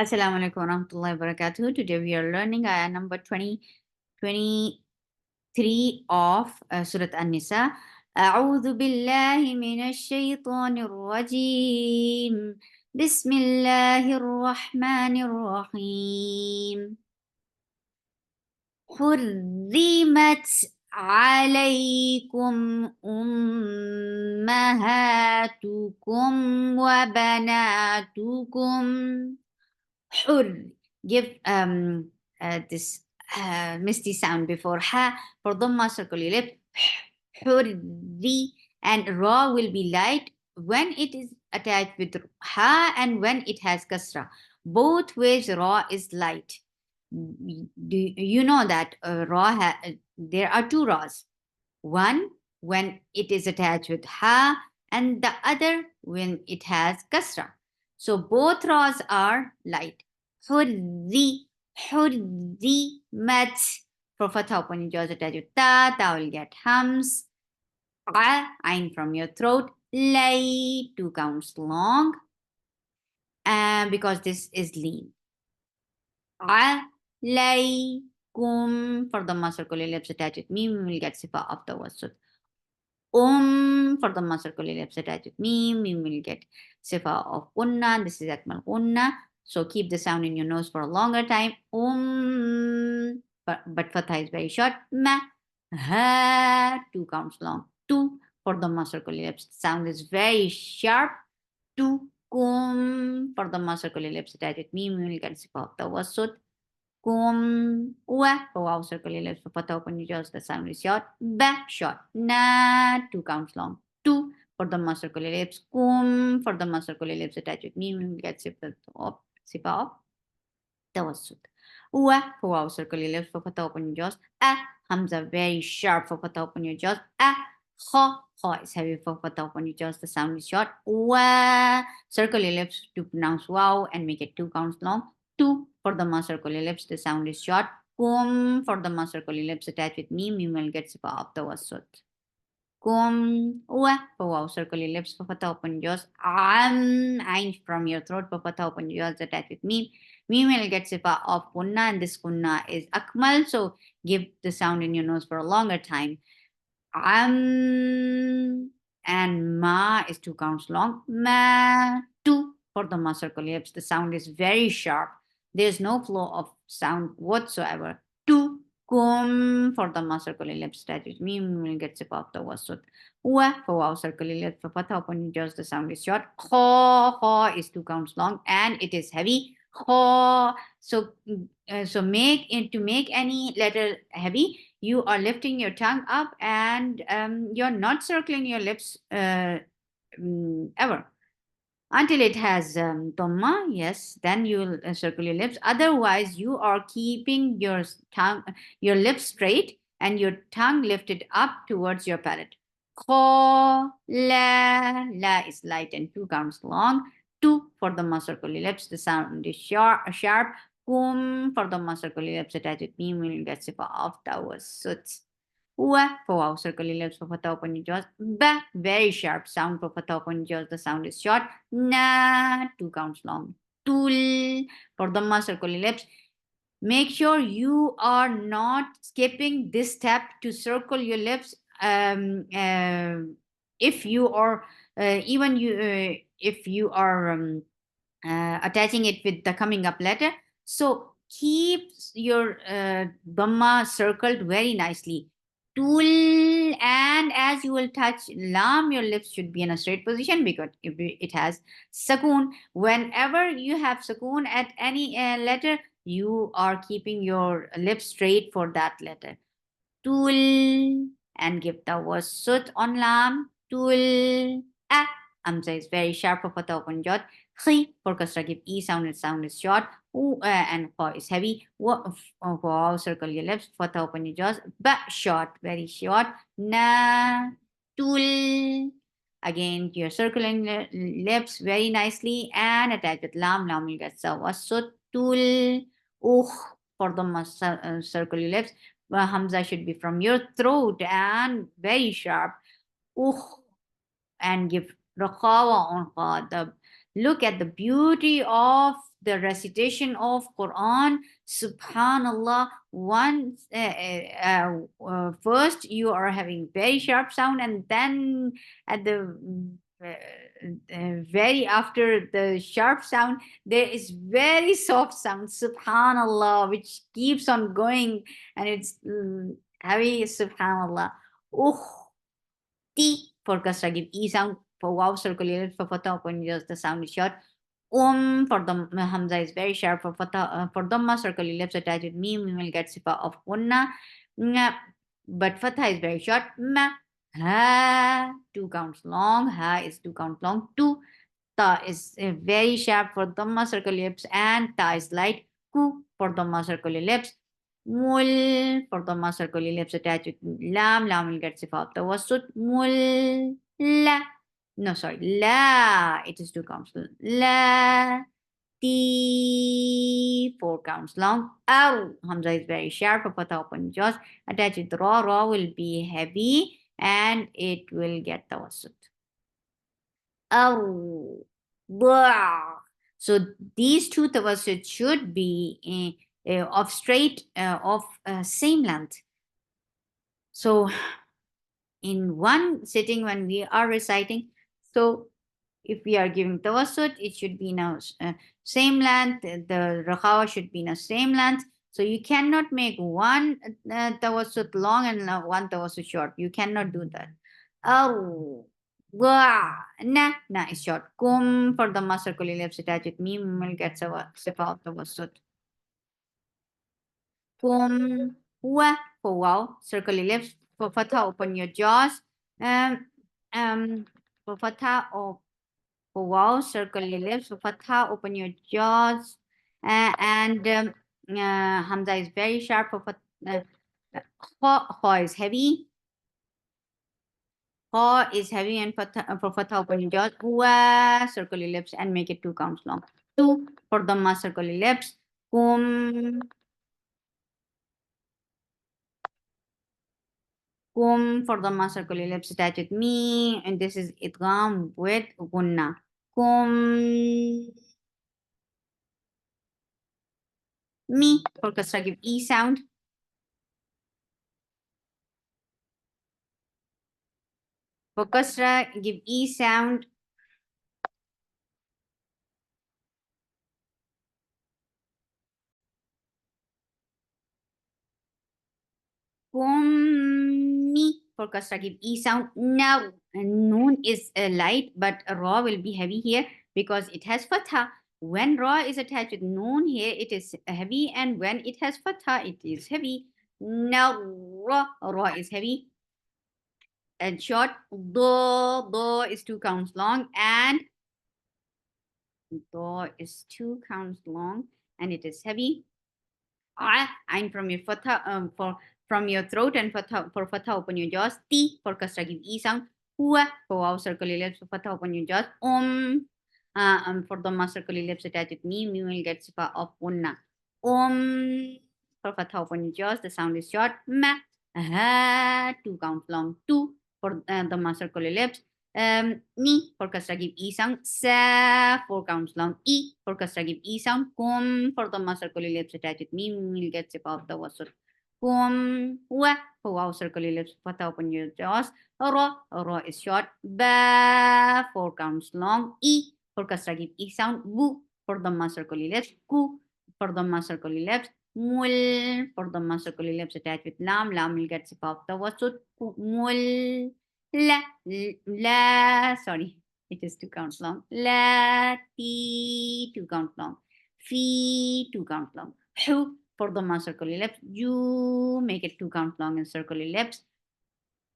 Assalamu alaikum wa rahmatullahi wa barakatuh. Today we are learning ayat number 23 of Surah An-Nisa. أعوذ بالله من الشيطان الرجيم بسم الله الرحمن الرحيم حرمت عليكم أمهاتكم وبناتكم حر. Give this misty sound before ha. For dhamma, circle your lip. Hurri, and ra will be light when it is attached with ha and when it has kasra. Both ways ra is light. Do you know that there are two ra's? One when it is attached with ha and the other when it has kasra. So both ra's are light. Hurri, mat. For fatha, when you just attach with ta, ta will get hums. Ain from your throat. Lay, 2 counts long. Because this is lean. Lay, kum. For the circular lips attached with mim, we will get sifa of the wasut. For the circular lips attached with mim, we will get sifa of unna. This is akmal unna. So keep the sound in your nose for a longer time. But fatha is very short. Ma, ha, 2 counts long. 2 for the circular lips. Sound is very sharp. 2 kum for the circular lips attached with mim, we will get sifa of the wasut. Kum, wa, for wow circular lips. For fatha open your jaws, the sound is short. Ba, short. Na, 2 counts long. 2 for the circular lips. Kum for the circular lips attached with me, we will get sifa of tawassut. Wa, for wow circular lips. For fatha open your jaws. Hamza very sharp for fatha open your jaws. Kha is heavy for fatha open your jaws. The sound is short. Wa, circular lips to pronounce wow and make it 2 counts long. 2 for the circular lips, the sound is short. Kum for the circular lips attached with mim will get sifa of the wasut. Kum, wa for wow circular lips, for fatha open jaws. Ain from your throat, for fatha open jaws attached with mim will get sifa of kunna, and this kunna is akmal, so give the sound in your nose for a longer time. And ma is 2 counts long. Ma, 2 for the circular lips. The sound is very sharp. There's no flow of sound whatsoever. 2 kum for the circular lips. That is me will get sip of the wasut. Wa for wow circular lips. For fatha upon just the sound is short. Kho is 2 counts long and it is heavy. Kho. So to make any letter heavy, you are lifting your tongue up and you're not circling your lips ever until it has dhamma. Yes, then you will circle your lips. Otherwise, you are keeping your lips straight and your tongue lifted up towards your palate. Kho, la is light and 2 counts long. 2 for the circular lips. The sound is sharp. Kum for the circular lips attached with mim will get sifa of tawassut. Wa for wow circular lips, for fatha open your jaws. Ba, very sharp sound for fatha open your jaws. The sound is short. Na, 2 counts long. Tul for the circular lips. Make sure you are not skipping this step to circle your lips. If you are if you are attaching it with the coming up letter, so keep your dhamma circled very nicely. Tul, and as you will touch lam, your lips should be in a straight position because it has sakoon. Whenever you have sakoon at any letter, you are keeping your lips straight for that letter. Tul, and give the wasut on lam. Tul, Hamza is very sharp for fatha open jot. Khi for kasra give e sound, its sound is short. And kha is heavy. Wow, circle your lips. Fatha open your jaws. Ba, short, very short. Na, tul. Again, you're circling the lips very nicely and attach with lam. Lam will get wasut. Tul. For the circle your lips. Hamza should be from your throat and very sharp. And give rakhawa on kha. Look at the beauty of the recitation of Quran. Subhanallah. First you are having very sharp sound, and then at the very after the sharp sound, there is very soft sound. Subhanallah, which keeps on going, and it's heavy. Subhanallah. Oh, T for kasra, give E sound. For wow, circular. For fatha, when just the sound is short. For the hamza is very sharp. For fatha, for dhamma, circular lips attached with meme, we will get sifa of unna. But fatha is very short. Ma, ha, 2 counts long. Ha is 2 count long. Two. Ta is very sharp for dhamma, circle lips, and ta is light. Ku for dhamma, circle lips. Mul for dhamma, circle lips attached with lam. Lam will get sifa of tawassut. Mul la. No, sorry. La. It is 2 counts. La. T 4 counts long. Ow. Hamza is very sharp. For fatha open jaws. Attached with ra. Ra will be heavy and it will get tawassut. Oh, blah. So these two tawassul should be of straight of same length. So in one sitting when we are reciting, so if we are giving tawassut, it should be now same length. The rakhawa should be in the same length. So you cannot make one tawassut long and one tawassut short. You cannot do that. Oh, wa, na is short. Kum for the masakuli lips attached with mim will get sifa of tawassut. Kum, wa for wow, circle lips. For fatha, open your jaws. Um, for fatha, for wow, circle your lips. For fatha, open your jaws. Hamza is very sharp. For fatha, ho is heavy. Ho is heavy, and for fatha, open your jaws. Wa, circle your lips and make it 2 counts long. Two for dhamma, circle your lips. Kum, kum for dhamma, circle your lips. Attach with me, and this is idgham with gunna. Kum, me for kasra, give E sound. For kasra, give E sound. Kummi for kasra, give E sound. Now, noon is light, but ra will be heavy here because it has fatha. When ra is attached with noon here, it is heavy, and when it has fatha, it is heavy. Now, ra is heavy and short. Do is 2 counts long, and do is 2 counts long, and it is heavy. Ain from your fatha, from your throat, and fatha for fatha, open your jaws. T for kasra, give E sound. Hua for wow, circle your lips. For fatha, open your jaws. For dhamma, circle your lips attached with me. Me will get sifa of unna. For fatha, open your jaws. The sound is short. Ma, ha, 2 counts long. Two for dhamma, circle your lips. Ni for kasra, give E sound. Sa 4 counts long. E for kasra, give E sound. Kum for dhamma, circle your lips attached with me. We'll get sifa of the wasut. Kum wa for wow, circle your lips. Fatha, open your jaws. Ra is short. Ba 4 counts long. E for kasra, give E sound. Bu for dhamma, circle your lips. Ku for dhamma, circle your lips. Mul for dhamma, circle your lips attached with lam. Lam will get sifa of the wasut. Mul la, sorry, it is 2 counts long. La, ti, 2 count long. Fi, 2 count long. Hu, for the circle lips. You make it 2 count long and circle lips.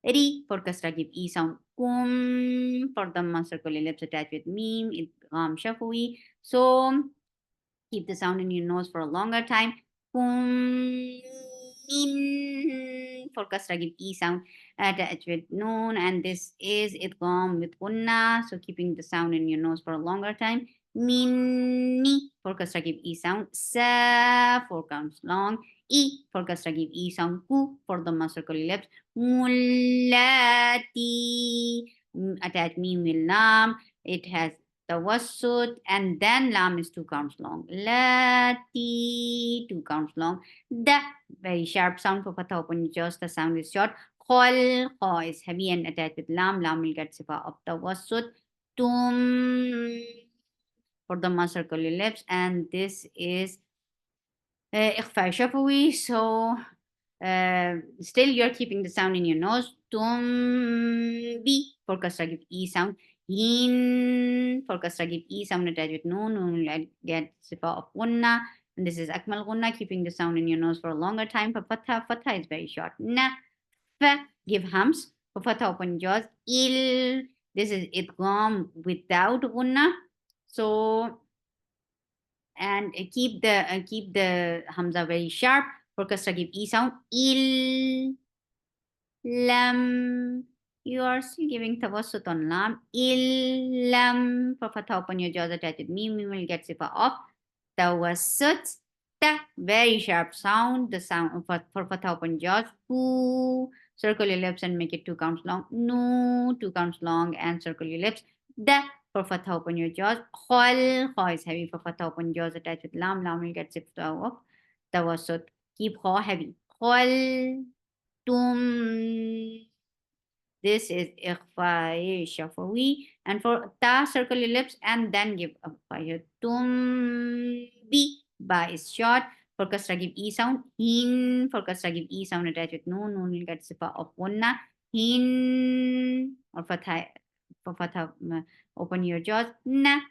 Ri, for kasra, give E sound. Kum, for the circle lips attached with meme. Idgham shafui. So, keep the sound in your nose for a longer time. Kum, min, for kasra, give E sound attached with noon, and this is idgham with gunna, so keeping the sound in your nose for a longer time. Minni for kasra, give E sound. Sa 4 counts long. E for kasra, give E sound. Ku for the circle lips. Mullati attach mim will lam. It has tawassut, and then lam is 2 counts long. Lati, 2 counts long. Da, very sharp sound for fatha open your jaws, the sound is short. Khol, kha is heavy and attached with lam. Lam will get sifa of tawassut. Tum, for the circle your lips, and this is ikhfa shafawi. So still you're keeping the sound in your nose. Tumbi for kasra give e sound. Yin for kasra give e sound attached with noon. Noon will get sifa of gunna. And this is akmal gunna, keeping the sound in your nose for a longer time. For fatha, fatha is very short. Na, fa, give hums. For fatha, open jaws. Il, this is idgham without gunna. So and keep the hamza very sharp. For kasra give e sound. Il, lam. You are still giving tawassut on lam. Il, lam. For fatha, open your jaws attached with mim. Mim will get sifa off. Tawassut. Ta. Very sharp sound. The sound for fatha, open jaws. Who. Circle your lips and make it 2 counts long. No. 2 counts long and circle your lips. Da. For fatha, open your jaws. Khol. Kha is heavy. For fatha, open jaws attached with lam. Lam will get sifa off. Tawassut. Keep kha heavy. Khol. Tum. This is ikhfa shafawi. And for ta, circle your lips and then give a fire. Tum bi. Ba is short. For kasra give e sound. Hin. For kasra give e sound attached with noon. Noon will get sifa of gunna. Hin. Or fatha. For fatha, open your jaws. Na.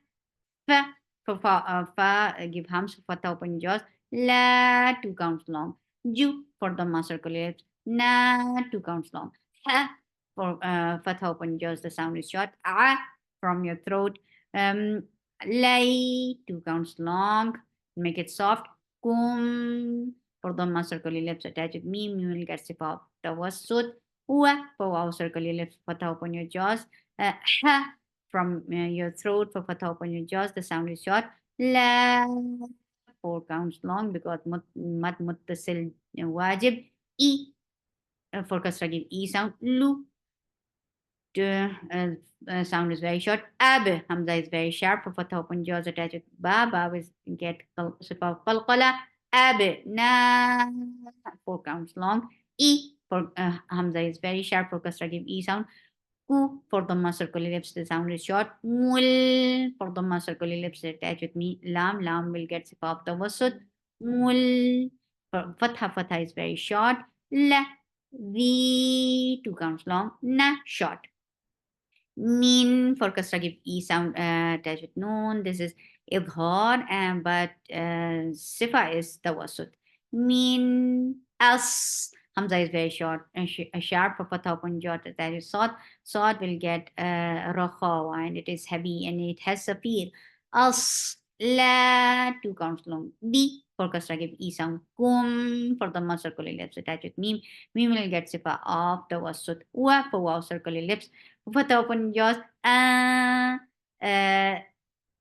Fa. For fa, give hums. For fatha, open jaws. La. 2 counts long. Ju. For the circle your lips. Na. 2 counts long. Ha. For fatha, open jaws, the sound is short. Ah, from your throat. Lay, 2 counts long. Make it soft. Kum, for dhamma, circle your lips, attach with mim. You will get sifa. Tawassut. Wa, for wow, circle your lips, fatha, open your jaws. Ha, from your throat. For fatha, open your jaws, the sound is short. La, 4 counts long because mat muttasil wajib. E, for kasra give e sound. Lu, sound is very short. Ab, hamza is very sharp. For fatha, open jaws attached with ba. Ba is get sifa qalqala. Ab, na, 4 counts long. E, for hamza is very sharp. For kasra give e sound. Ku, for the circle lips, the sound is short. Mul, for the circle lips attached with me. Lam, lam will get sifa of tawassut. Mul, for fatha, fatha is very short. La, the 2 counts long. Na, short. Min, for kasra give e sound attached with noon. This is idhar, but sifa is tawassut. Min, as, hamza is very short and sharp. For fatha, open jaw attached with sod. Sod will get rakhawa and it is heavy and it has a feel. As, la, 2 counts long. Bi, for kasra give e sound. Kum, for the circular lips attached with mim. Mim will get sifa of tawassut. Wa, for wow, circular lips. Fatha, open jaws. Uh,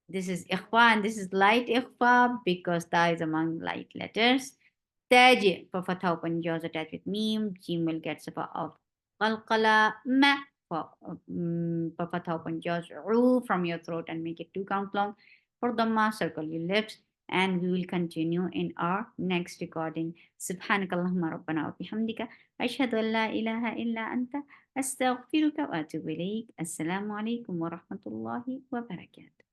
this is ikhfa and this is light ikhfa because ta is among light letters. Taj, for fatha, open jaws attached with mim. Jim will get sifa of qalqala. Ma, for fatha, open jaws. Ru, from your throat and make it 2 count long. For dhamma, circle your lips. And we will continue in our next recording. Subhanakallahumma rabbana wa bihamdika. Ashhadu an la ilaha illa anta. أستغفرك وأتوب إليك. السلام عليكم ورحمة الله وبركاته.